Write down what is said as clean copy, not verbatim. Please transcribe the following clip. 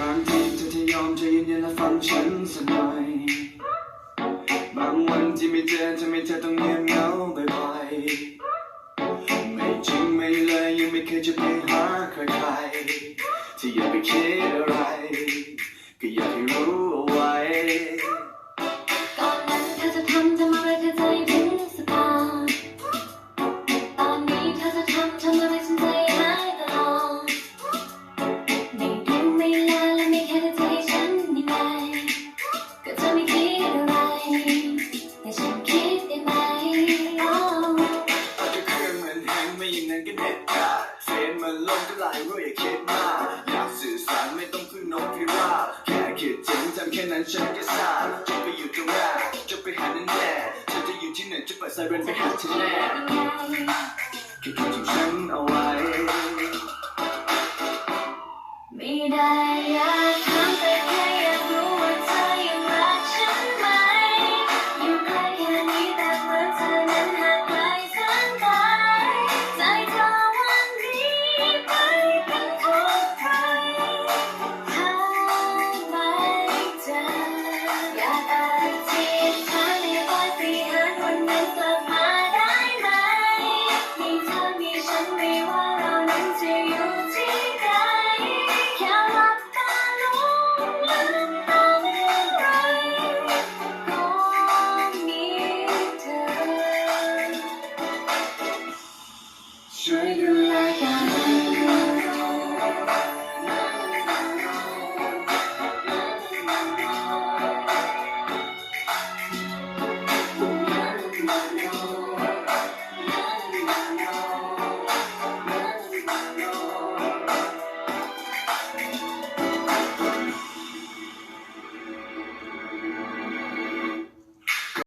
างทีเธอจะยอมใจเย็นๆและฟังฉันสักหน่อยบางวันที่ไม่เจอจะไม่เธอต้องเงียบเหงาบ่อยๆไม่จริงไม่เลยยังไม่เคยจะไปหาใครๆที่อย่าไปคิดอะไรก็อยากให้รู้เอาไว้ก่อนนั้นเธอจะทำอะไรเธอใจถึงสตาร์ตอนนี้เธอจะทำอะไรฉันใจหายตลอดไม่ดูไม่ลาและไม่แค่ใจฉันนี่ไงก็เธอไม่คิดอะไรแต่ฉันคิดได้ไหมเอาจะเครื่องมันแห้งไม่อย่างนั้นก็เด็ดขาดเฟซมันลงก็ไลน์รู้อย่าคิดมากอยากสื่อสารไม่ต้องพึ่งนกพิราบแค่คิดถึงจำแค่นั้นฉันก็ทราบจะไปอยู่ตรงไหนจะไปหาแน่ๆฉันจะอยู่ที่ไหนจะเปิดไซเรนไปหาเธอแน่แค่คิดถึงฉันเอาไว้ไม่ได้อยากถามแต่แค่อยากรู้ว่าเธอยังรักฉันไหมอยู่ใกล้แค่นี้แต่เหมือนเธอนั้นห่างไกลแสนไกลใจเธอวันนี้ไปเป็นของใครหาไม่เจออยากอธิษฐานให้ปาฏิหาริย์วันนั้นกลับมาได้ไหมมีเธอมีฉันไม่ว่าเรานั้นจะอยู่ที่ใดแค่หลับตาลงลืมตาเมื่อไรก็มีเธอช่วยดูแลกัน